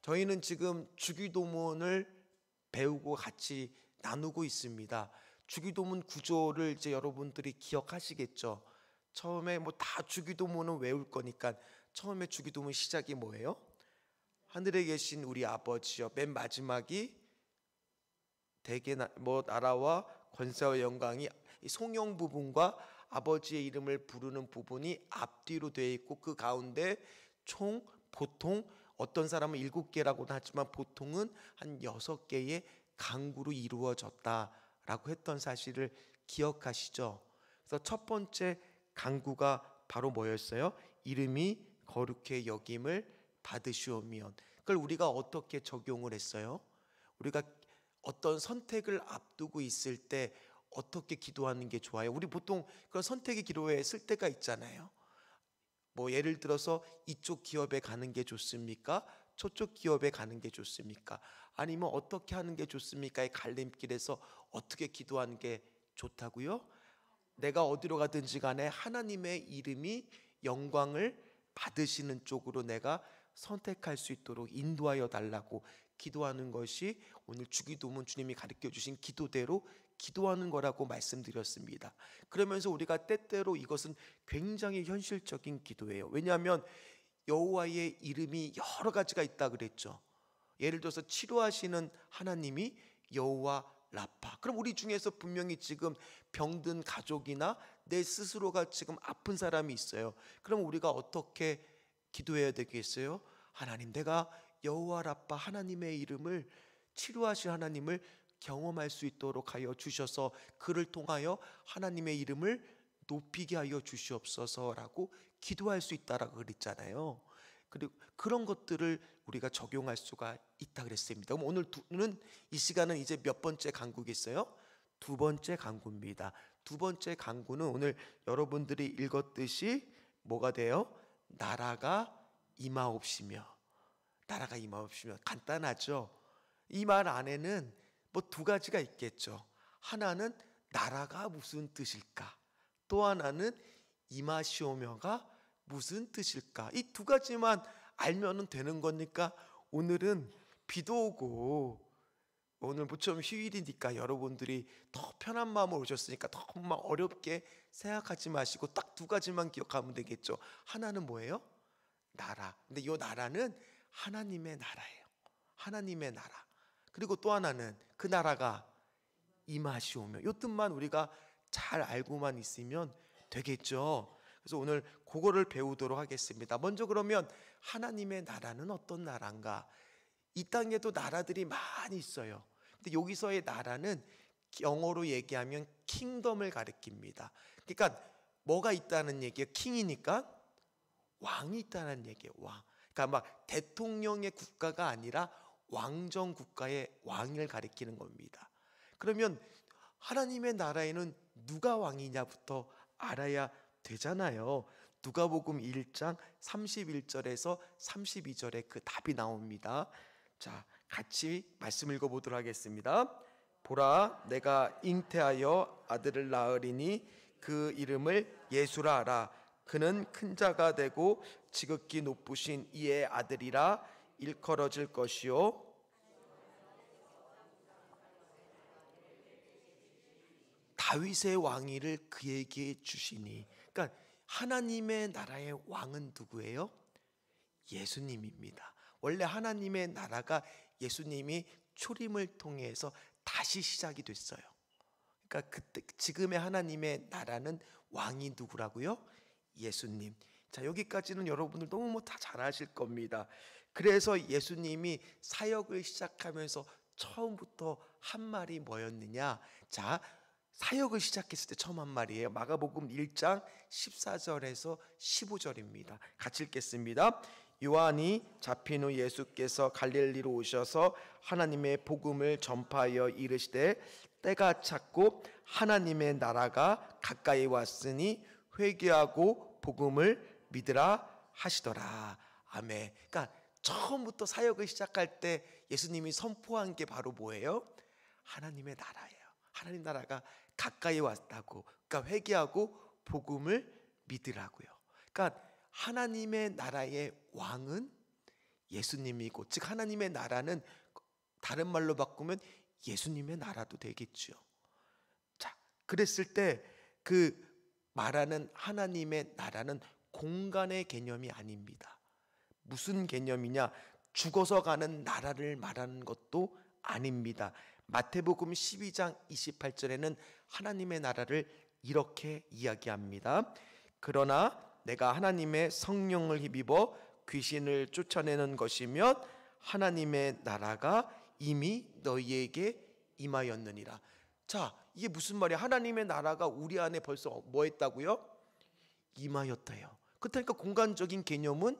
저희는 지금 주기도문을 배우고 같이 나누고 있습니다. 주기도문 구조를 이제 여러분들이 기억하시겠죠? 처음에 뭐 다 주기도문은 외울 거니까 처음에 주기도문 시작이 뭐예요? 하늘에 계신 우리 아버지여, 맨 마지막이 대개 나라와 권세와 영광이, 이 송영 부분과 아버지의 이름을 부르는 부분이 앞뒤로 되어 있고, 그 가운데 총 보통 어떤 사람은 7개라고는 하지만 보통은 한 6개의 강구로 이루어졌다라고 했던 사실을 기억하시죠? 그래서 첫 번째 강구가 바로 뭐였어요? 이름이 거룩해 여김을 받으시오면. 그걸 우리가 어떻게 적용을 했어요? 우리가 어떤 선택을 앞두고 있을 때 어떻게 기도하는 게 좋아요? 우리 보통 그런 선택의 기도에 쓸 때가 있잖아요. 뭐 예를 들어서 이쪽 기업에 가는 게 좋습니까? 저쪽 기업에 가는 게 좋습니까? 아니면 어떻게 하는 게 좋습니까?의 갈림길에서 어떻게 기도하는 게 좋다고요? 내가 어디로 가든지 간에 하나님의 이름이 영광을 받으시는 쪽으로 내가 선택할 수 있도록 인도하여 달라고 기도하는 것이 오늘 주기도문 주님이 가르쳐 주신 기도대로 기도하는 거라고 말씀드렸습니다. 그러면서 우리가 때때로 이것은 굉장히 현실적인 기도예요. 왜냐하면 여호와의 이름이 여러 가지가 있다 그랬죠. 예를 들어서 치료하시는 하나님이 여호와 라파. 그럼 우리 중에서 분명히 지금 병든 가족이나 내 스스로가 지금 아픈 사람이 있어요. 그럼 우리가 어떻게 기도해야 되겠어요? 하나님, 내가 여호와 라파 하나님의 이름을, 치료하신 하나님을 경험할 수 있도록 하여 주셔서 그를 통하여 하나님의 이름을 높이게 하여 주시옵소서라고 기도할 수 있다라고 그랬잖아요. 그리고 그런 것들을 우리가 적용할 수가 있다 그랬습니다. 그럼 오늘은 이 시간은 이제 몇 번째 강구겠어요? 2번째 강구입니다. 2번째 강구는 오늘 여러분들이 읽었듯이 뭐가 돼요? 나라가 임하옵시며. 나라가 임하옵시며. 간단하죠? 이 말 안에는 뭐 2가지가 있겠죠. 하나는 나라가 무슨 뜻일까? 또 하나는 임하시오며가 무슨 뜻일까? 이 2가지만 알면 되는 거니까 오늘은 비도 오고 오늘 모처럼 휴일이니까 여러분들이 더 편한 마음으로 오셨으니까 너무 막 어렵게 생각하지 마시고 딱 2가지만 기억하면 되겠죠. 하나는 뭐예요? 나라. 근데 이 나라는 하나님의 나라예요. 하나님의 나라. 그리고 또 하나는 그 나라가 임하시오며. 이 뜻만 우리가 잘 알고만 있으면 되겠죠. 그래서 오늘 그거를 배우도록 하겠습니다. 먼저 그러면 하나님의 나라는 어떤 나라인가? 이 땅에도 나라들이 많이 있어요. 근데 여기서의 나라는 영어로 얘기하면 킹덤을 가리킵니다. 그러니까 뭐가 있다는 얘기예요? 킹이니까 왕이 있다는 얘기예요. 왕. 그러니까 막 대통령의 국가가 아니라 왕정 국가의 왕을 가리키는 겁니다. 그러면 하나님의 나라에는 누가 왕이냐부터 알아야 되잖아요. 누가복음 1장 31절에서 32절에 그 답이 나옵니다. 자, 같이 말씀 읽어보도록 하겠습니다. 보라, 내가 잉태하여 아들을 낳으리니 그 이름을 예수라 하라. 그는 큰 자가 되고 지극히 높으신 이의 아들이라 일컬어질 것이요 다윗의 왕위를 그에게 주시니. 그러니까 하나님의 나라의 왕은 누구예요? 예수님입니다. 원래 하나님의 나라가 예수님이 초림을 통해서 다시 시작이 됐어요. 그러니까 그때 지금의 하나님의 나라는 왕이 누구라고요? 예수님. 자, 여기까지는 여러분들 너무 다 잘 아실 겁니다. 그래서 예수님이 사역을 시작하면서 처음부터 한 말이 뭐였느냐? 자, 사역을 시작했을 때 처음 한 말이에요. 마가복음 1장 14절에서 15절입니다. 같이 읽겠습니다. 요한이 잡힌 후 예수께서 갈릴리로 오셔서 하나님의 복음을 전파하여 이르시되 때가 찼고 하나님의 나라가 가까이 왔으니 회개하고 복음을 믿으라 하시더라. 아멘. 그러니까 처음부터 사역을 시작할 때 예수님이 선포한 게 바로 뭐예요? 하나님의 나라예요. 하나님 나라가 가까이 왔다고. 그러니까 회개하고 복음을 믿으라고요. 그러니까 하나님의 나라의 왕은 예수님이고, 즉 하나님의 나라는 다른 말로 바꾸면 예수님의 나라도 되겠죠. 자, 그랬을 때 그 말하는 하나님의 나라는 공간의 개념이 아닙니다. 무슨 개념이냐? 죽어서 가는 나라를 말하는 것도 아닙니다. 마태복음 12장 28절에는 하나님의 나라를 이렇게 이야기합니다. 그러나 내가 하나님의 성령을 힘입어 귀신을 쫓아내는 것이면 하나님의 나라가 이미 너희에게 임하였느니라. 자, 이게 무슨 말이야? 하나님의 나라가 우리 안에 벌써 뭐 했다고요? 임하였다요. 그렇다니까 공간적인 개념은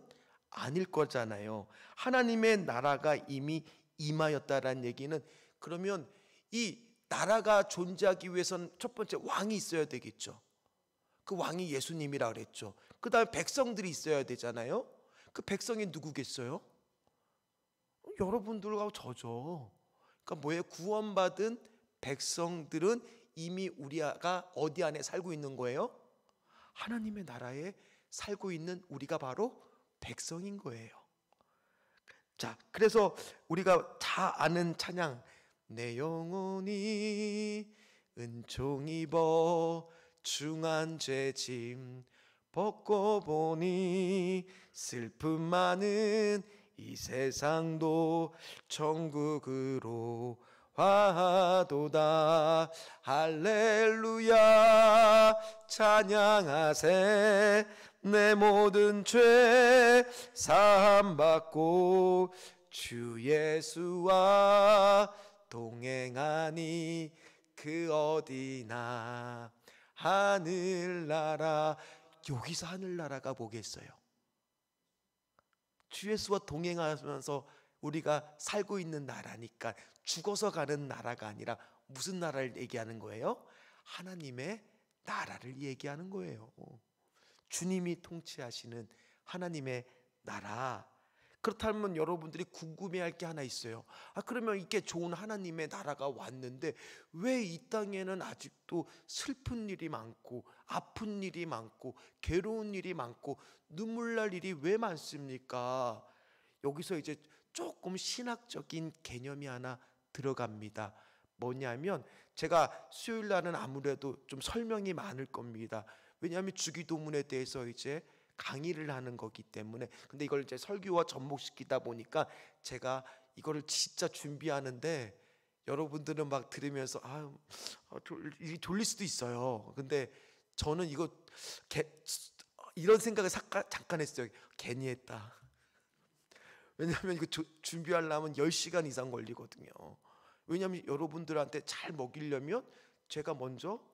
아닐 거잖아요. 하나님의 나라가 이미 임하였다라는 얘기는, 그러면 이 나라가 존재하기 위해서는 첫 번째 왕이 있어야 되겠죠. 그 왕이 예수님이라 그랬죠. 그 다음에 백성들이 있어야 되잖아요. 그 백성이 누구겠어요? 여러분들과 저죠. 그러니까 뭐예요? 구원받은 백성들은 이미 우리가 어디 안에 살고 있는 거예요? 하나님의 나라에 살고 있는 우리가 바로 백성인 거예요. 자, 그래서 우리가 다 아는 찬양, 내 영혼이 은총 입어 중한 죄짐 벗고 보니 슬픔 많은 이 세상도 천국으로 화도다. 할렐루야 찬양하세. 내 모든 죄 사함 받고 주 예수와 동행하니 그 어디나 하늘나라. 여기서 하늘나라가 뭐겠어요? 주 예수와 동행하면서 우리가 살고 있는 나라니까 죽어서 가는 나라가 아니라 무슨 나라를 얘기하는 거예요? 하나님의 나라를 얘기하는 거예요. 주님이 통치하시는 하나님의 나라. 그렇다면 여러분들이 궁금해할 게 하나 있어요. 그러면 이렇게 좋은 하나님의 나라가 왔는데 왜 이 땅에는 아직도 슬픈 일이 많고 아픈 일이 많고 괴로운 일이 많고 눈물 날 일이 왜 많습니까? 여기서 이제 조금 신학적인 개념이 하나 들어갑니다. 뭐냐면, 제가 수요일 날은 아무래도 좀 설명이 많을 겁니다. 왜냐하면 주기도문에 대해서 이제 강의를 하는 거기 때문에. 근데 이걸 이제 설교와 접목시키다 보니까 제가 이거를 진짜 준비하는데 여러분들은 막 들으면서 졸릴 수도 있어요. 근데 저는 이거 이런 생각을 잠깐 했어요. 괜히 했다. 왜냐하면 이거 준비하려면 10시간 이상 걸리거든요. 왜냐하면 여러분들한테 잘 먹이려면 제가 먼저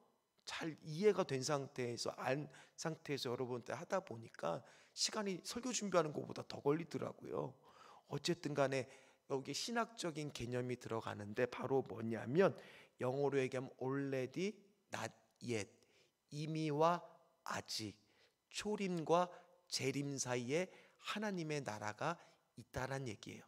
잘 이해가 된 상태에서 안 상태에서 여러분한테 하다 보니까 시간이 설교 준비하는 것보다 더 걸리더라고요. 어쨌든 간에 여기 신학적인 개념이 들어가는데 바로 뭐냐면, 영어로 얘기하면 already, not yet, 이미와 아직, 초림과 재림 사이에 하나님의 나라가 있다란 얘기예요.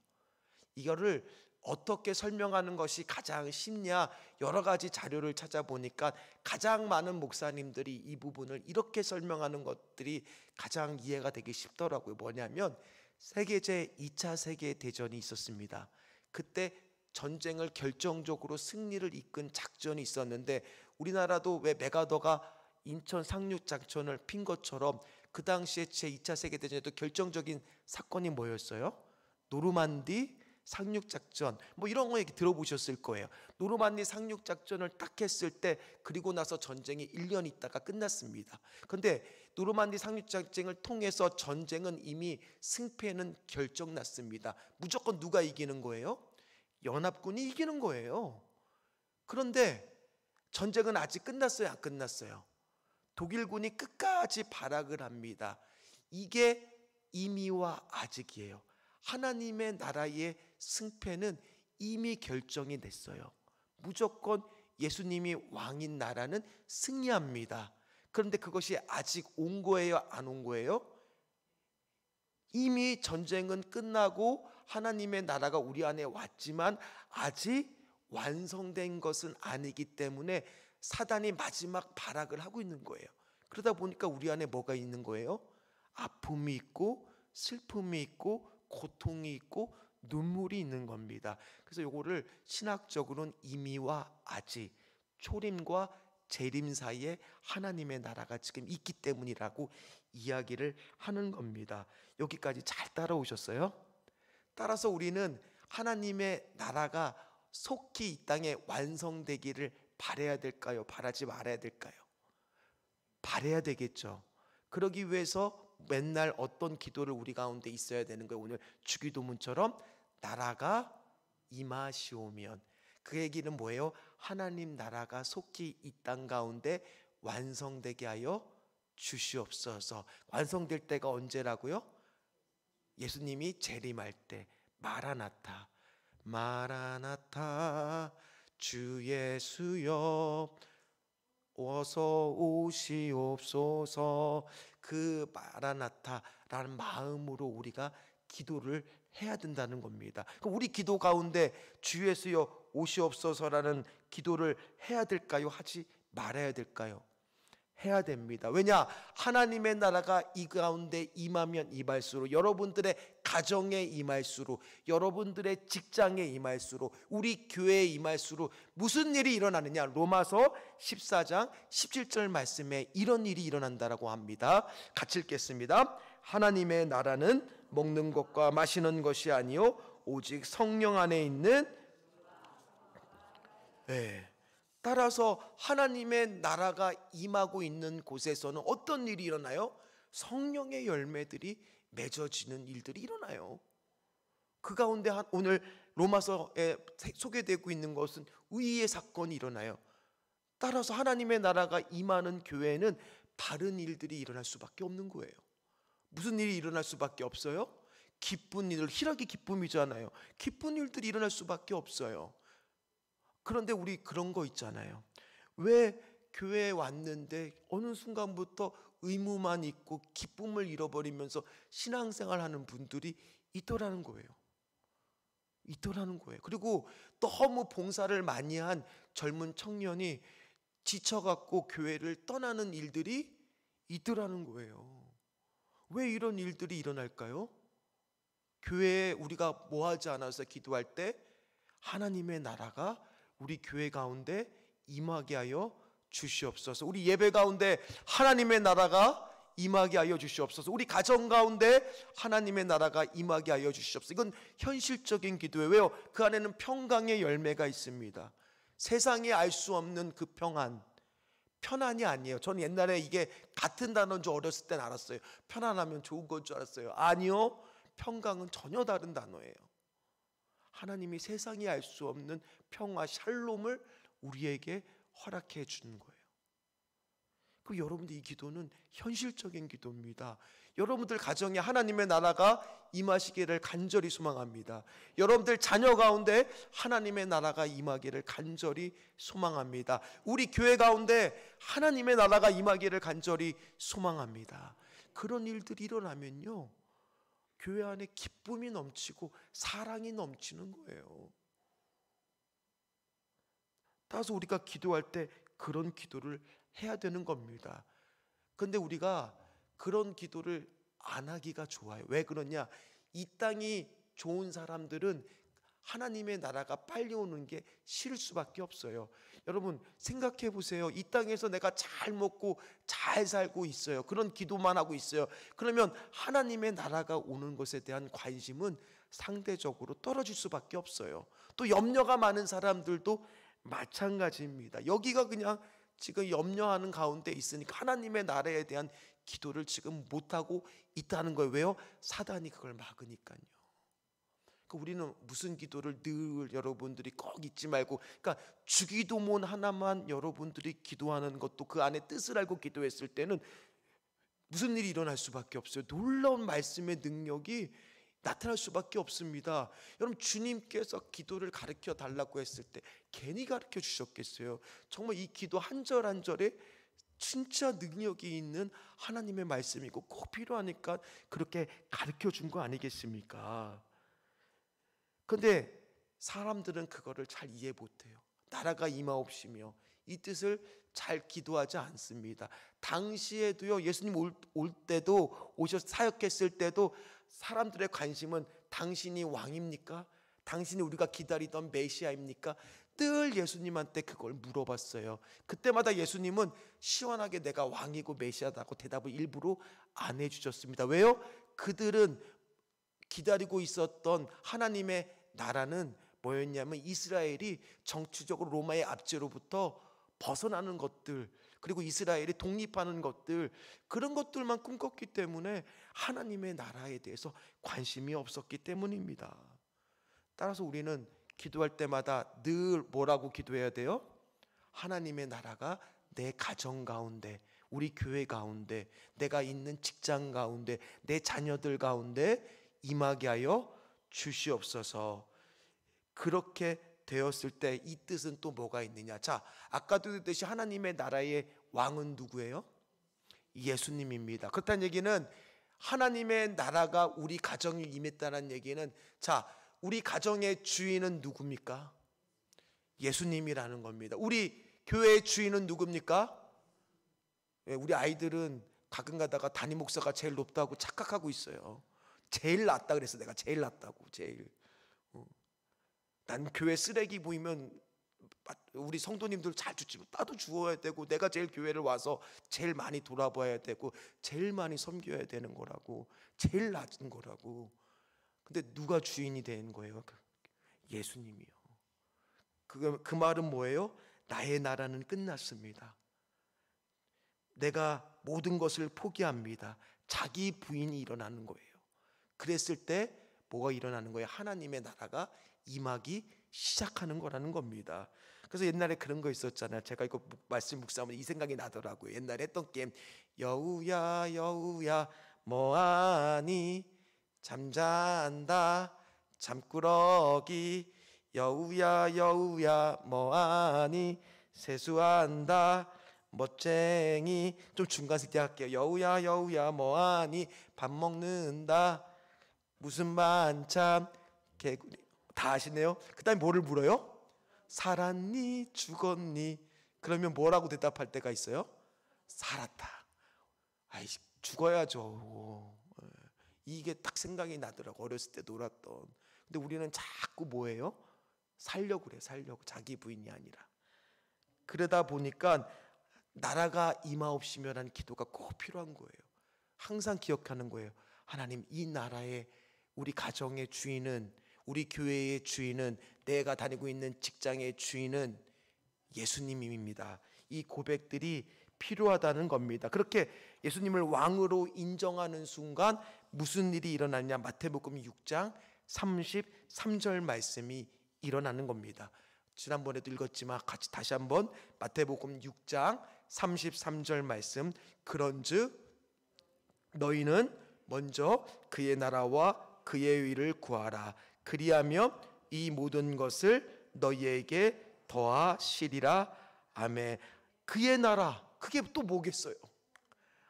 이거를 어떻게 설명하는 것이 가장 쉽냐, 여러 가지 자료를 찾아보니까 가장 많은 목사님들이 이 부분을 이렇게 설명하는 것들이 가장 이해가 되기 쉽더라고요. 뭐냐면, 세계제 2차 세계대전이 있었습니다. 그때 전쟁을 결정적으로 승리를 이끈 작전이 있었는데, 우리나라도 왜 메가더가 인천 상륙작전을 핀 것처럼 그 당시에 제2차 세계대전에도 결정적인 사건이 뭐였어요? 노르만디 상륙작전, 뭐 이런 거 얘기 들어보셨을 거예요. 노르만디 상륙작전을 딱 했을 때, 그리고 나서 전쟁이 1년 있다가 끝났습니다. 근데 노르만디 상륙작전을 통해서 전쟁은 이미 승패는 결정났습니다. 무조건 누가 이기는 거예요? 연합군이 이기는 거예요. 그런데 전쟁은 아직 끝났어요, 안 끝났어요? 독일군이 끝까지 발악을 합니다. 이게 이미와 아직이에요. 하나님의 나라의 승패는 이미 결정이 됐어요. 무조건 예수님이 왕인 나라는 승리합니다. 그런데 그것이 아직 온 거예요, 안 온 거예요? 이미 전쟁은 끝나고 하나님의 나라가 우리 안에 왔지만 아직 완성된 것은 아니기 때문에 사단이 마지막 발악을 하고 있는 거예요. 그러다 보니까 우리 안에 뭐가 있는 거예요? 아픔이 있고 슬픔이 있고 고통이 있고 눈물이 있는 겁니다. 그래서 요거를 신학적으로는 이미와 아지, 초림과 재림 사이에 하나님의 나라가 지금 있기 때문이라고 이야기를 하는 겁니다. 여기까지 잘 따라오셨어요? 따라서 우리는 하나님의 나라가 속히 이 땅에 완성되기를 바라야 될까요? 바라지 말아야 될까요? 바라야 되겠죠. 그러기 위해서 맨날 어떤 기도를 우리 가운데 있어야 되는 거예요. 오늘 주기도문처럼 나라가 임하시오면, 그 얘기는 뭐예요? 하나님 나라가 속히 이 땅 가운데 완성되게 하여 주시옵소서. 완성될 때가 언제라고요? 예수님이 재림할 때. 마라나타, 마라나타, 주 예수여 어서 오시옵소서. 그 마라나타라는 마음으로 우리가 기도를 해야 된다는 겁니다. 그럼 우리 기도 가운데 주 예수여 오시옵소서라는 기도를 해야 될까요? 하지 말아야 될까요? 해야 됩니다. 왜냐? 하나님의 나라가 이 가운데 임하면 임할수록, 여러분들의 가정에 임할수록, 여러분들의 직장에 임할수록, 우리 교회에 임할수록 무슨 일이 일어나느냐? 로마서 14장 17절 말씀에 이런 일이 일어난다라고 합니다. 같이 읽겠습니다. 하나님의 나라는 먹는 것과 마시는 것이 아니요 오직 성령 안에 있는, 따라서 하나님의 나라가 임하고 있는 곳에서는 어떤 일이 일어나요? 성령의 열매들이 맺어지는 일들이 일어나요. 그 가운데 오늘 로마서에 소개되고 있는 것은 의의 사건이 일어나요. 따라서 하나님의 나라가 임하는 교회는 바른 일들이 일어날 수밖에 없는 거예요. 무슨 일이 일어날 수밖에 없어요? 기쁜 일들, 희락이 기쁨이잖아요. 기쁜 일들이 일어날 수밖에 없어요. 그런데 우리 그런 거 있잖아요. 왜 교회에 왔는데 어느 순간부터 의무만 있고 기쁨을 잃어버리면서 신앙생활 하는 분들이 있더라는 거예요. 그리고 너무 봉사를 많이 한 젊은 청년이 지쳐갖고 교회를 떠나는 일들이 있더라는 거예요. 왜 이런 일들이 일어날까요? 교회에 우리가 뭐 하지 않아서 기도할 때 하나님의 나라가 우리 교회 가운데 임하게 하여 주시옵소서. 우리 예배 가운데 하나님의 나라가 임하게 하여 주시옵소서. 우리 가정 가운데 하나님의 나라가 임하게 하여 주시옵소서. 이건 현실적인 기도예요. 왜요? 그 안에는 평강의 열매가 있습니다. 세상에 알 수 없는 그 편안이 아니에요. 저는 옛날에 이게 같은 단어인 줄 어렸을 땐 알았어요. 편안하면 좋은 건 줄 알았어요. 아니요, 평강은 전혀 다른 단어예요. 하나님이 세상이 알 수 없는 평화, 샬롬을 우리에게 허락해 주는 거예요. 그 여러분들 이 기도는 현실적인 기도입니다. 여러분들 가정에 하나님의 나라가 임하시기를 간절히 소망합니다. 여러분들 자녀 가운데 하나님의 나라가 임하기를 간절히 소망합니다. 우리 교회 가운데 하나님의 나라가 임하기를 간절히 소망합니다. 그런 일들이 일어나면요, 교회 안에 기쁨이 넘치고 사랑이 넘치는 거예요. 따라서 우리가 기도할 때 그런 기도를 해야 되는 겁니다. 그런데 우리가 그런 기도를 안 하기가 좋아요. 왜 그러냐? 이 땅이 좋은 사람들은 하나님의 나라가 빨리 오는 게 싫을 수밖에 없어요. 여러분 생각해 보세요. 이 땅에서 내가 잘 먹고 잘 살고 있어요. 그런 기도만 하고 있어요. 그러면 하나님의 나라가 오는 것에 대한 관심은 상대적으로 떨어질 수밖에 없어요. 또 염려가 많은 사람들도 마찬가지입니다. 여기가 그냥 지금 염려하는 가운데 있으니까 하나님의 나라에 대한 기도를 지금 못하고 있다는 거예요. 왜요? 사단이 그걸 막으니까요. 그러니까 우리는 무슨 기도를 늘 여러분들이 꼭 잊지 말고, 그러니까 주기도문 하나만 여러분들이 기도하는 것도 그 안에 뜻을 알고 기도했을 때는 무슨 일이 일어날 수밖에 없어요. 놀라운 말씀의 능력이 나타날 수밖에 없습니다. 여러분 주님께서 기도를 가르쳐 달라고 했을 때 괜히 가르쳐 주셨겠어요? 정말 이 기도 한 절 한 절에 진짜 능력이 있는 하나님의 말씀이고 꼭 필요하니까 그렇게 가르쳐 준 거 아니겠습니까? 그런데 사람들은 그거를 잘 이해 못해요. 나라가 임하옵시며 이 뜻을 잘 기도하지 않습니다. 당시에도요, 예수님 올 때도, 오셔서 사역했을 때도 사람들의 관심은 당신이 왕입니까? 당신이 우리가 기다리던 메시아입니까? 늘 예수님한테 그걸 물어봤어요. 그때마다 예수님은 시원하게 내가 왕이고 메시아다고 대답을 일부러 안 해주셨습니다. 왜요? 그들은 기다리고 있었던 하나님의 나라는 뭐였냐면 이스라엘이 정치적으로 로마의 압제로부터 벗어나는 것들, 그리고 이스라엘이 독립하는 것들, 그런 것들만 꿈꿨기 때문에 하나님의 나라에 대해서 관심이 없었기 때문입니다. 따라서 우리는 기도할 때마다 늘 뭐라고 기도해야 돼요? 하나님의 나라가 내 가정 가운데, 우리 교회 가운데, 내가 있는 직장 가운데, 내 자녀들 가운데 임하게 하여 주시옵소서. 그렇게 되었을 때 이 뜻은 또 뭐가 있느냐? 자, 아까도 그랬듯이 하나님의 나라의 왕은 누구예요? 예수님입니다. 그렇다는 얘기는 하나님의 나라가 우리 가정에 임했다는 얘기는, 자, 우리 가정의 주인은 누굽니까? 예수님이라는 겁니다. 우리 교회의 주인은 누굽니까? 우리 아이들은 가끔 가다가 담임 목사가 제일 높다고 착각하고 있어요. 제일 낫다 그래서 내가 제일 낫다고. 제일. 난 교회 쓰레기 보이면 우리 성도님들 잘 주지, 나도 주어야 되고, 내가 제일 교회를 와서 제일 많이 돌아봐야 되고, 제일 많이 섬겨야 되는 거라고, 제일 낮은 거라고. 근데 누가 주인이 된 거예요? 예수님이요. 그 말은 뭐예요? 나의 나라는 끝났습니다. 내가 모든 것을 포기합니다. 자기 부인이 일어나는 거예요. 그랬을 때 뭐가 일어나는 거예요? 하나님의 나라가 임하기 시작하는 거라는 겁니다. 그래서 옛날에 그런 거 있었잖아요. 제가 이거 말씀 묵상하면 이 생각이 나더라고요. 옛날에 했던 게임, 여우야 여우야 뭐하니 잠잔다 잠꾸러기, 여우야 여우야 뭐하니 세수한다 멋쟁이. 좀 중간 세대 할게요. 여우야 여우야 뭐하니 밥 먹는다 무슨 반찬 개구리. 다 아시네요. 그 다음에 뭐를 물어요? 살았니 죽었니? 그러면 뭐라고 대답할 때가 있어요? 살았다. 아이, 죽어야죠. 이게 딱 생각이 나더라고, 어렸을 때 놀았던. 근데 우리는 자꾸 뭐예요? 살려고 그래. 살려고. 자기 부인이 아니라. 그러다 보니까 나라가 임하옵시며라는 기도가 꼭 필요한 거예요. 항상 기억하는 거예요. 하나님, 이 나라의 우리 가정의 주인은, 우리 교회의 주인은, 내가 다니고 있는 직장의 주인은 예수님입니다. 이 고백들이 필요하다는 겁니다. 그렇게 예수님을 왕으로 인정하는 순간 무슨 일이 일어나냐? 마태복음 6장 33절 말씀이 일어나는 겁니다. 지난번에도 읽었지만 같이 다시 한번 마태복음 6장 33절 말씀. 그런즉 너희는 먼저 그의 나라와 그의 의를 구하라. 그리하면 이 모든 것을 너희에게 더하시리라. 아멘. 그의 나라, 그게 또 뭐겠어요?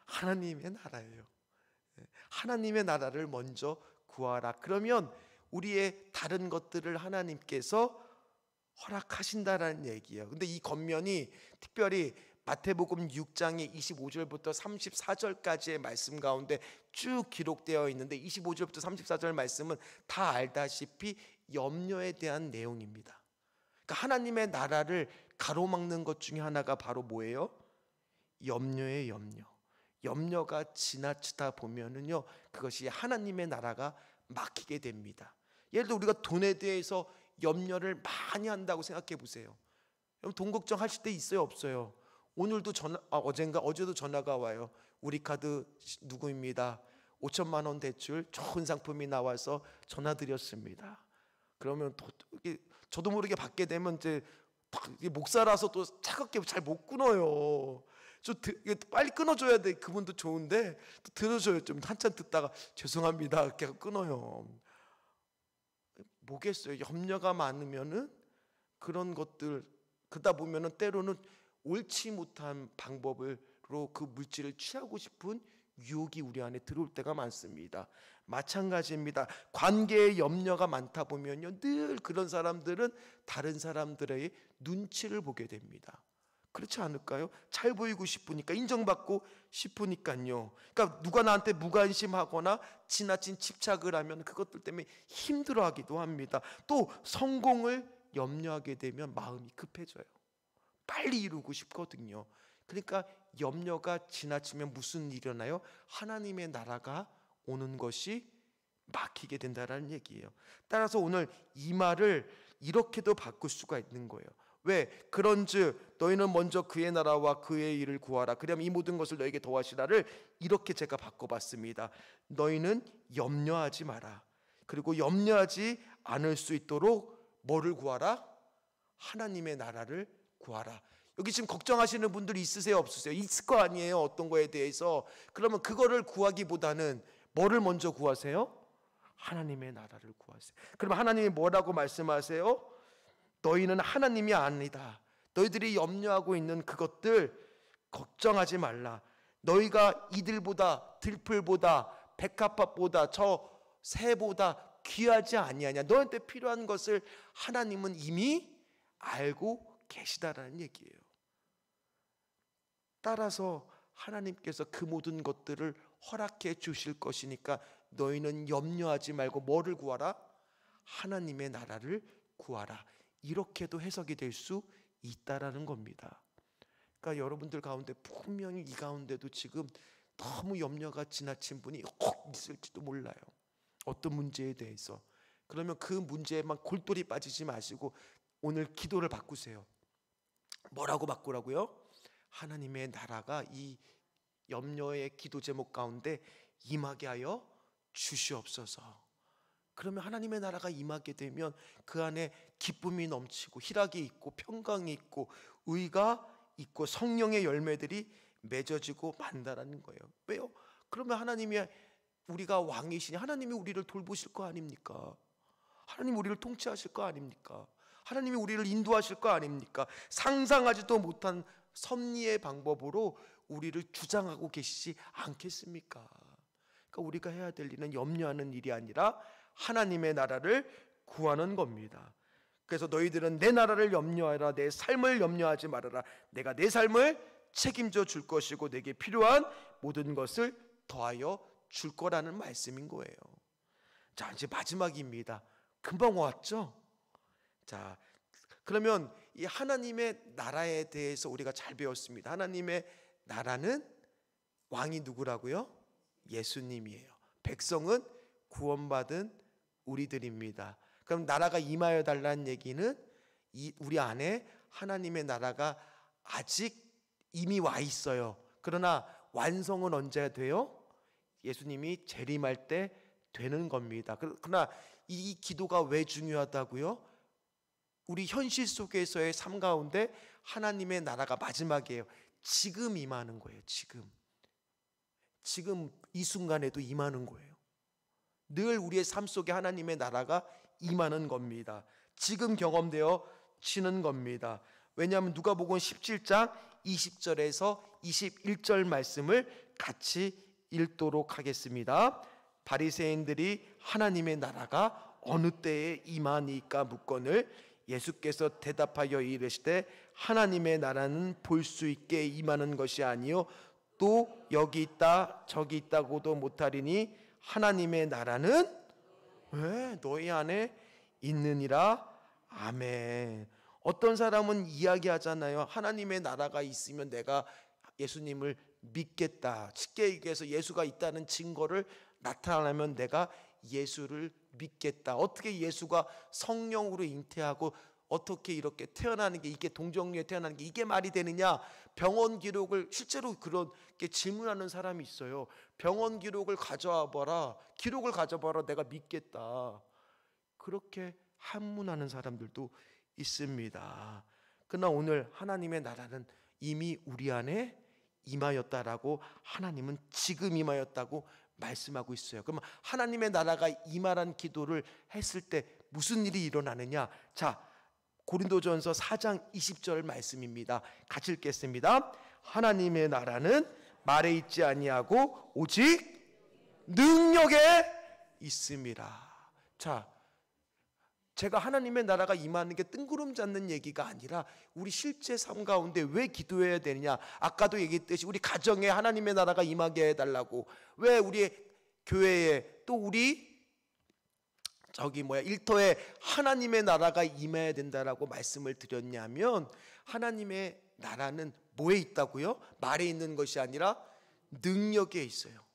하나님의 나라예요. 하나님의 나라를 먼저 구하라. 그러면 우리의 다른 것들을 하나님께서 허락하신다라는 얘기예요. 근데 이 겉면이 특별히 마태복음 6장의 25절부터 34절까지의 말씀 가운데 쭉 기록되어 있는데, 25절부터 34절 말씀은 다 알다시피 염려에 대한 내용입니다. 그러니까 하나님의 나라를 가로막는 것 중에 하나가 바로 뭐예요? 염려의 염려. 염려가 지나치다 보면은요, 그것이 하나님의 나라가 막히게 됩니다. 예를 들어 우리가 돈에 대해서 염려를 많이 한다고 생각해 보세요. 여러분, 돈 걱정하실 때 있어요, 없어요? 오늘도 어제도 전화가 와요. 우리 카드 누구입니다. 5천만 원 대출 좋은 상품이 나와서 전화 드렸습니다. 그러면 저도 모르게 받게 되면 이제 목사라서 또 차갑게 잘 못 끊어요. 빨리 끊어줘야 돼. 그분도 좋은데 또 들어줘요. 좀 한참 듣다가 죄송합니다 이렇게 끊어요. 뭐겠어요? 염려가 많으면은 그런 것들, 그러다 보면은 때로는 옳지 못한 방법으로 그 물질을 취하고 싶은 유혹이 우리 안에 들어올 때가 많습니다. 마찬가지입니다. 관계에 염려가 많다 보면요, 늘 그런 사람들은 다른 사람들의 눈치를 보게 됩니다. 그렇지 않을까요? 잘 보이고 싶으니까, 인정받고 싶으니까요. 그러니까 누가 나한테 무관심하거나 지나친 집착을 하면 그것들 때문에 힘들어하기도 합니다. 또 성공을 염려하게 되면 마음이 급해져요. 빨리 이루고 싶거든요. 그러니까 염려가 지나치면 무슨 일이 일어나요? 하나님의 나라가 오는 것이 막히게 된다는 얘기예요. 따라서 오늘 이 말을 이렇게도 바꿀 수가 있는 거예요. 왜? 그런즉 너희는 먼저 그의 나라와 그의 일을 구하라. 그러면 이 모든 것을 너에게 더하시라를 이렇게 제가 바꿔봤습니다. 너희는 염려하지 마라. 그리고 염려하지 않을 수 있도록 뭐를 구하라? 하나님의 나라를 구하라. 여기 지금 걱정하시는 분들이 있으세요? 없으세요? 있을 거 아니에요, 어떤 거에 대해서. 그러면 그거를 구하기보다는 뭐를 먼저 구하세요? 하나님의 나라를 구하세요. 그러면 하나님이 뭐라고 말씀하세요? 너희는 하나님이 아니다. 너희들이 염려하고 있는 그것들 걱정하지 말라. 너희가 이들보다, 들풀보다, 백합화보다, 저 새보다 귀하지 아니하냐. 너한테 필요한 것을 하나님은 이미 알고 계시다라는 얘기예요. 따라서 하나님께서 그 모든 것들을 허락해 주실 것이니까 너희는 염려하지 말고 뭐를 구하라? 하나님의 나라를 구하라. 이렇게도 해석이 될 수 있다라는 겁니다. 그러니까 여러분들 가운데 분명히 이 가운데도 지금 너무 염려가 지나친 분이 혹 있을지도 몰라요. 어떤 문제에 대해서. 그러면 그 문제에만 골똘히 빠지지 마시고 오늘 기도를 바꾸세요. 뭐라고 바꾸라고요? 하나님의 나라가 이 염려의 기도 제목 가운데 임하게 하여 주시옵소서. 그러면 하나님의 나라가 임하게 되면 그 안에 기쁨이 넘치고 희락이 있고 평강이 있고 의가 있고 성령의 열매들이 맺어지고 만다라는 거예요. 왜요? 그러면 하나님이 우리가 왕이시니 하나님이 우리를 돌보실 거 아닙니까? 하나님이 우리를 통치하실 거 아닙니까? 하나님이 우리를 인도하실 거 아닙니까? 상상하지도 못한 섭리의 방법으로 우리를 주장하고 계시지 않겠습니까? 그러니까 우리가 해야 될 일은 염려하는 일이 아니라 하나님의 나라를 구하는 겁니다. 그래서 너희들은 내 나라를 염려하라. 내 삶을 염려하지 말아라. 내가 내 삶을 책임져 줄 것이고 내게 필요한 모든 것을 더하여 줄 거라는 말씀인 거예요. 자, 이제 마지막입니다. 금방 왔죠? 자, 그러면 이 하나님의 나라에 대해서 우리가 잘 배웠습니다. 하나님의 나라는 왕이 누구라고요? 예수님이에요. 백성은 구원받은 우리들입니다. 그럼 나라가 임하여 달라는 얘기는 우리 안에 하나님의 나라가 아직 이미 와 있어요. 그러나 완성은 언제 돼요? 예수님이 재림할 때 되는 겁니다. 그러나 이 기도가 왜 중요하다고요? 우리 현실 속에서의 삶 가운데 하나님의 나라가 마지막이에요. 지금 임하는 거예요. 지금 이 순간에도 임하는 거예요. 늘 우리의 삶 속에 하나님의 나라가 임하는 겁니다. 지금 경험되어지는 겁니다. 왜냐하면 누가복음 17장 20절에서 21절 말씀을 같이 읽도록 하겠습니다. 바리새인들이 하나님의 나라가 어느 때에 임하니까 묻거늘 예수께서 대답하여 이르시되 하나님의 나라는 볼 수 있게 임하는 것이 아니요 또 여기 있다 저기 있다고도 못하리니 하나님의 나라는 왜 너희 안에 있느니라. 아멘. 어떤 사람은 이야기하잖아요. 하나님의 나라가 있으면 내가 예수님을 믿겠다. 쉽게 얘기해서 예수가 있다는 증거를 나타나면 내가 예수를 믿겠다. 어떻게 예수가 성령으로 잉태하고 어떻게 이렇게 태어나는 게 이게 동정녀에 태어나는 게 이게 말이 되느냐? 병원 기록을 실제로 그렇게 질문하는 사람이 있어요. 병원 기록을 가져와 봐라. 기록을 가져봐라. 내가 믿겠다. 그렇게 한문하는 사람들도 있습니다. 그러나 오늘 하나님의 나라는 이미 우리 안에 임하였다라고 하나님은 지금 임하였다고 말씀하고 있어요. 그러면 하나님의 나라가 임하라는 기도를 했을 때 무슨 일이 일어나느냐? 자, 고린도전서 4장 20절 말씀입니다. 같이 읽겠습니다. 하나님의 나라는 말에 있지 아니하고 오직 능력에 있음이라. 자, 제가 하나님의 나라가 임하는 게 뜬구름 잡는 얘기가 아니라 우리 실제 삶 가운데 왜 기도해야 되느냐. 아까도 얘기했듯이 우리 가정에 하나님의 나라가 임하게 해달라고, 왜 우리 교회에 또 우리 일터에 하나님의 나라가 임해야 된다라고 말씀을 드렸냐면, 하나님의 나라는 뭐에 있다고요? 말에 있는 것이 아니라 능력에 있어요.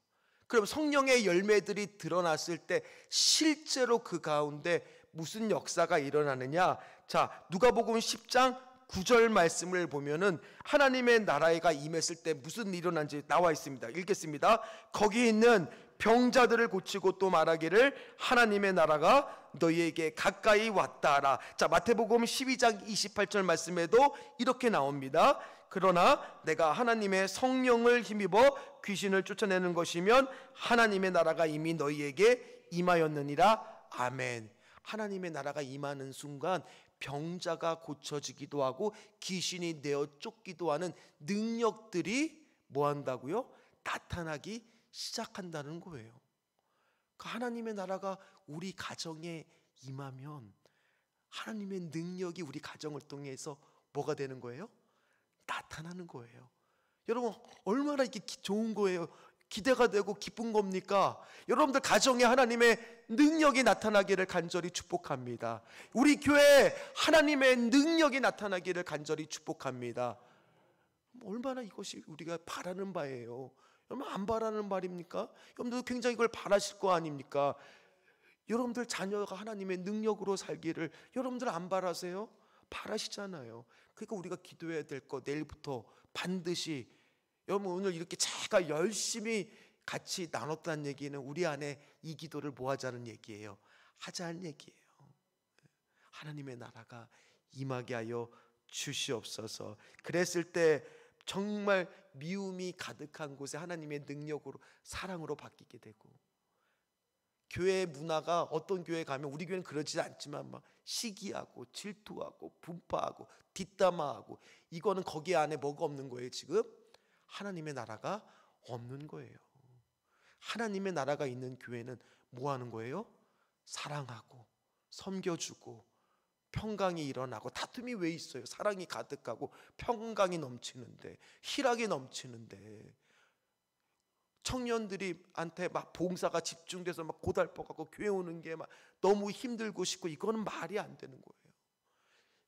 그럼 성령의 열매들이 드러났을 때 실제로 그 가운데 무슨 역사가 일어나느냐? 자, 누가복음 10장 9절 말씀을 보면은 하나님의 나라가 임했을 때 무슨 일이 일어난지 나와 있습니다. 읽겠습니다. 거기 있는 병자들을 고치고 또 말하기를 하나님의 나라가 너희에게 가까이 왔다라. 자, 마태복음 12장 28절 말씀에도 이렇게 나옵니다. 그러나 내가 하나님의 성령을 힘입어 귀신을 쫓아내는 것이면 하나님의 나라가 이미 너희에게 임하였느니라. 아멘. 하나님의 나라가 임하는 순간 병자가 고쳐지기도 하고 귀신이 내어 쫓기도 하는 능력들이 뭐 한다고요? 나타나기 시작한다는 거예요. 하나님의 나라가 우리 가정에 임하면 하나님의 능력이 우리 가정을 통해서 뭐가 되는 거예요? 나타나는 거예요. 여러분, 얼마나 이게 좋은 거예요. 기대가 되고 기쁜 겁니까? 여러분들 가정에 하나님의 능력이 나타나기를 간절히 축복합니다. 우리 교회에 하나님의 능력이 나타나기를 간절히 축복합니다. 얼마나 이것이 우리가 바라는 바예요. 여러분, 안 바라는 말입니까? 여러분들 굉장히 이걸 바라실 거 아닙니까? 여러분들 자녀가 하나님의 능력으로 살기를 여러분들 안 바라세요? 바라시잖아요. 그러니까 우리가 기도해야 될 거 내일부터 반드시, 여러분 오늘 이렇게 제가 열심히 같이 나눴다는 얘기는 우리 안에 이 기도를 뭐 하자는 얘기예요? 하자는 얘기예요. 하나님의 나라가 임하게 하여 주시옵소서. 그랬을 때 정말 미움이 가득한 곳에 하나님의 능력으로, 사랑으로 바뀌게 되고, 교회 문화가 어떤 교회 가면, 우리 교회는 그러지 않지만 막 시기하고 질투하고 분파하고 뒷담화하고, 이거는 거기 안에 뭐가 없는 거예요? 지금 하나님의 나라가 없는 거예요. 하나님의 나라가 있는 교회는 뭐 하는 거예요? 사랑하고 섬겨주고 평강이 일어나고. 다툼이 왜 있어요? 사랑이 가득하고 평강이 넘치는데, 희락이 넘치는데, 청년들이한테 막 봉사가 집중돼서 막 고달퍼가고 교회 오는 게 막 너무 힘들고 싶고, 이거는 말이 안 되는 거예요.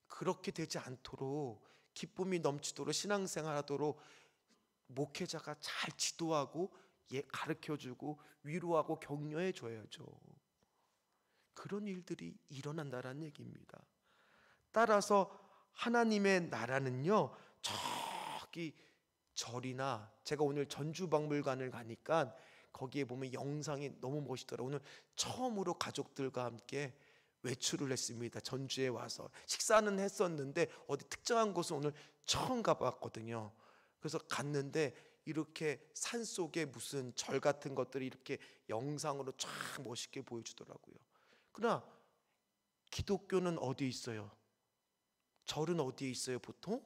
그렇게 되지 않도록, 기쁨이 넘치도록 신앙생활하도록 목회자가 잘 지도하고 가르쳐주고 위로하고 격려해 줘야죠. 그런 일들이 일어난다는 얘기입니다. 따라서 하나님의 나라는요, 저기 절이나, 제가 오늘 전주박물관을 가니까 거기에 보면 영상이 너무 멋있더라고요. 오늘 처음으로 가족들과 함께 외출을 했습니다. 전주에 와서 식사는 했었는데 어디 특정한 곳은 오늘 처음 가봤거든요. 그래서 갔는데 이렇게 산속에 무슨 절 같은 것들이 이렇게 영상으로 쫙 멋있게 보여주더라고요. 그러나 기독교는 어디 있어요? 절은 어디에 있어요? 보통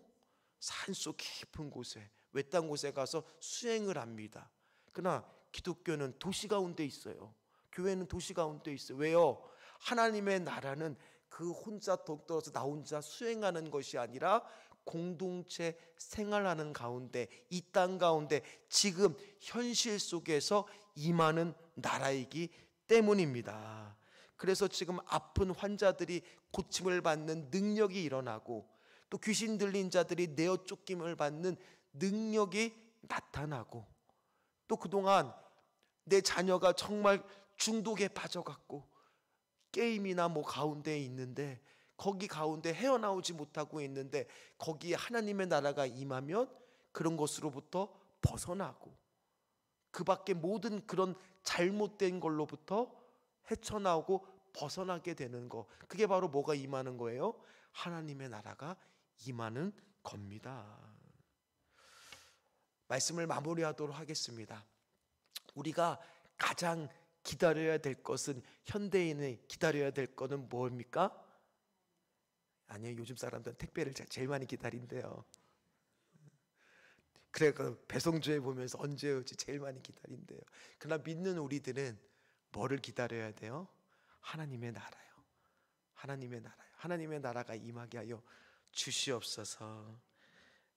산속 깊은 곳에, 외딴 곳에 가서 수행을 합니다. 그러나 기독교는 도시 가운데 있어요. 교회는 도시 가운데 있어요. 왜요? 하나님의 나라는 그 혼자 독떠서 나 혼자 수행하는 것이 아니라 공동체 생활하는 가운데, 이 땅 가운데 지금 현실 속에서 임하는 나라이기 때문입니다. 그래서 지금 아픈 환자들이 고침을 받는 능력이 일어나고, 또 귀신 들린 자들이 내어 쫓김을 받는 능력이 나타나고, 또 그동안 내 자녀가 정말 중독에 빠져갖고 게임이나 뭐 가운데 있는데, 거기 가운데 헤어나오지 못하고 있는데, 거기에 하나님의 나라가 임하면 그런 것으로부터 벗어나고, 그 밖에 모든 그런 잘못된 걸로부터 헤쳐나오고 벗어나게 되는 거, 그게 바로 뭐가 임하는 거예요? 하나님의 나라가 임하는 겁니다. 말씀을 마무리하도록 하겠습니다. 우리가 가장 기다려야 될 것은, 현대인이 기다려야 될 것은 뭡니까? 아니요, 요즘 사람들은 택배를 제일 많이 기다린대요. 그래, 그 배송주에 보면서 언제 오지 제일 많이 기다린대요. 그러나 믿는 우리들은 뭐를 기다려야 돼요? 하나님의 나라요. 하나님의 나라요. 하나님의 나라가 임하게 하여 주시옵소서.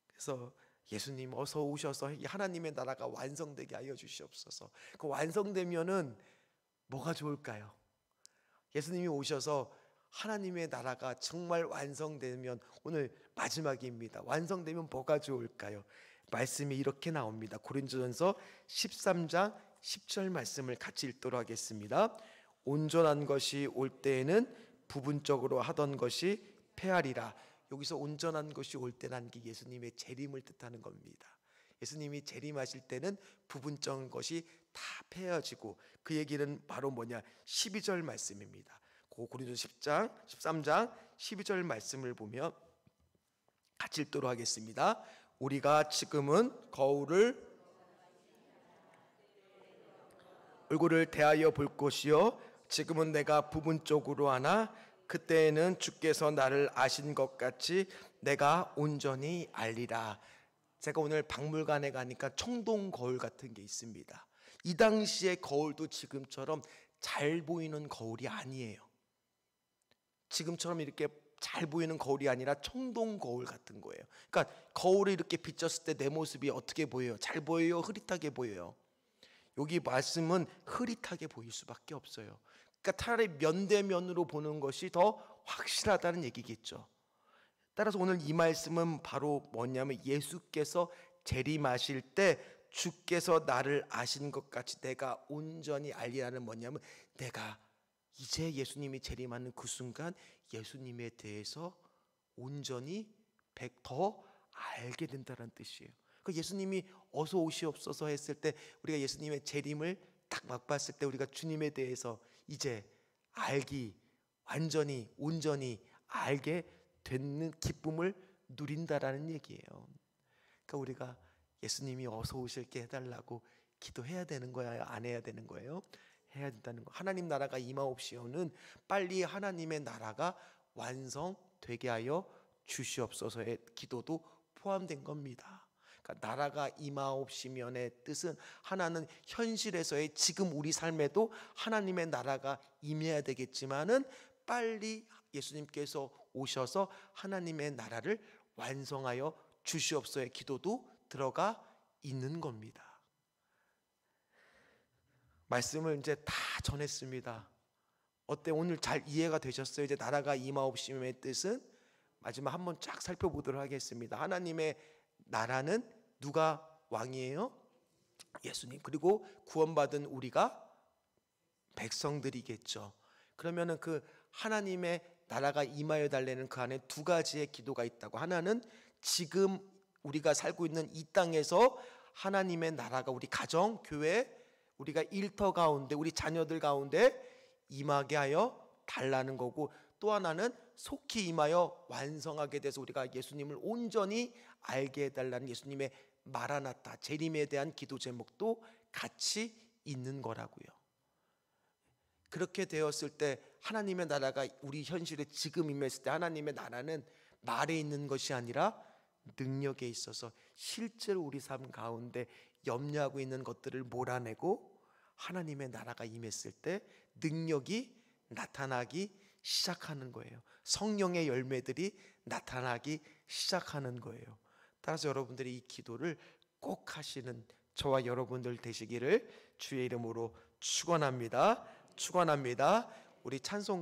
그래서 예수님 어서 오셔서 하나님의 나라가 완성되게 하여 주시옵소서. 그 완성되면은 뭐가 좋을까요? 예수님이 오셔서 하나님의 나라가 정말 완성되면, 오늘 마지막입니다. 완성되면 뭐가 좋을까요? 말씀이 이렇게 나옵니다. 고린도전서 13장 10절 말씀을 같이 읽도록 하겠습니다. 온전한 것이 올 때에는 부분적으로 하던 것이 패하리라. 여기서 온전한 것이 올 때라는 게 예수님의 재림을 뜻하는 겁니다. 예수님이 재림하실 때는 부분적인 것이 다 패해지고, 그 얘기는 바로 뭐냐, 12절 말씀입니다. 고린도서 13장 12절 말씀을 보면 같이 읽도록 하겠습니다. 우리가 지금은 얼굴을 대하여 볼 것이요, 지금은 내가 부분적으로 하나 그때에는 주께서 나를 아신 것 같이 내가 온전히 알리라. 제가 오늘 박물관에 가니까 청동 거울 같은 게 있습니다. 이 당시의 거울도 지금처럼 잘 보이는 거울이 아니에요. 지금처럼 이렇게 잘 보이는 거울이 아니라 청동 거울 같은 거예요. 그러니까 거울을 이렇게 비쳤을 때 내 모습이 어떻게 보여요? 잘 보여요? 흐릿하게 보여요? 여기 말씀은 흐릿하게 보일 수밖에 없어요. 그러니까 차라리 면대면으로 보는 것이 더 확실하다는 얘기겠죠. 따라서 오늘 이 말씀은 바로 뭐냐면, 예수께서 재림하실 때 주께서 나를 아신 것 같이 내가 온전히 알리라는 뭐냐면, 내가 이제 예수님이 재림하는 그 순간 예수님에 대해서 온전히 더 알게 된다는 뜻이에요. 그 예수님이 어서 오시옵소서 했을 때, 우리가 예수님의 재림을 딱 맛봤을 때 우리가 주님에 대해서 이제 완전히 온전히 알게 되는 기쁨을 누린다라는 얘기예요. 그러니까 우리가 예수님이 어서 오실게 해달라고 기도해야 되는 거야, 안 해야 되는 거예요? 해야 된다는 거. 하나님 나라가 임하옵시오는 빨리 하나님의 나라가 완성되게 하여 주시옵소서의 기도도 포함된 겁니다. 그러니까 나라가 임하옵시면의 뜻은, 하나는 현실에서의 지금 우리 삶에도 하나님의 나라가 임해야 되겠지만은 빨리 예수님께서 오셔서 하나님의 나라를 완성하여 주시옵소서의 기도도 들어가 있는 겁니다. 말씀을 이제 다 전했습니다. 어때? 오늘 잘 이해가 되셨어요? 이제 나라가 임하옵시면의 뜻은 마지막 한번 쫙 살펴보도록 하겠습니다. 하나님의 나라는 누가 왕이에요? 예수님. 그리고 구원받은 우리가 백성들이겠죠. 그러면은 그 하나님의 나라가 임하여 달라는 그 안에 두 가지의 기도가 있다고. 하나는 지금 우리가 살고 있는 이 땅에서 하나님의 나라가 우리 가정, 교회, 우리가 일터 가운데, 우리 자녀들 가운데 임하게 하여 달라는 거고, 또 하나는 속히 임하여 완성하게 돼서 우리가 예수님을 온전히 알게 해달라는 예수님의 마라나타, 재림에 대한 기도 제목도 같이 있는 거라고요. 그렇게 되었을 때 하나님의 나라가 우리 현실에 지금 임했을 때, 하나님의 나라는 말에 있는 것이 아니라 능력에 있어서 실제로 우리 삶 가운데 염려하고 있는 것들을 몰아내고 하나님의 나라가 임했을 때 능력이 나타나기 시작하는 거예요. 성령의 열매들이 나타나기 시작하는 거예요. 따라서 여러분들이 이 기도를 꼭 하시는 저와 여러분들 되시기를 주의 이름으로 축원합니다. 우리 찬송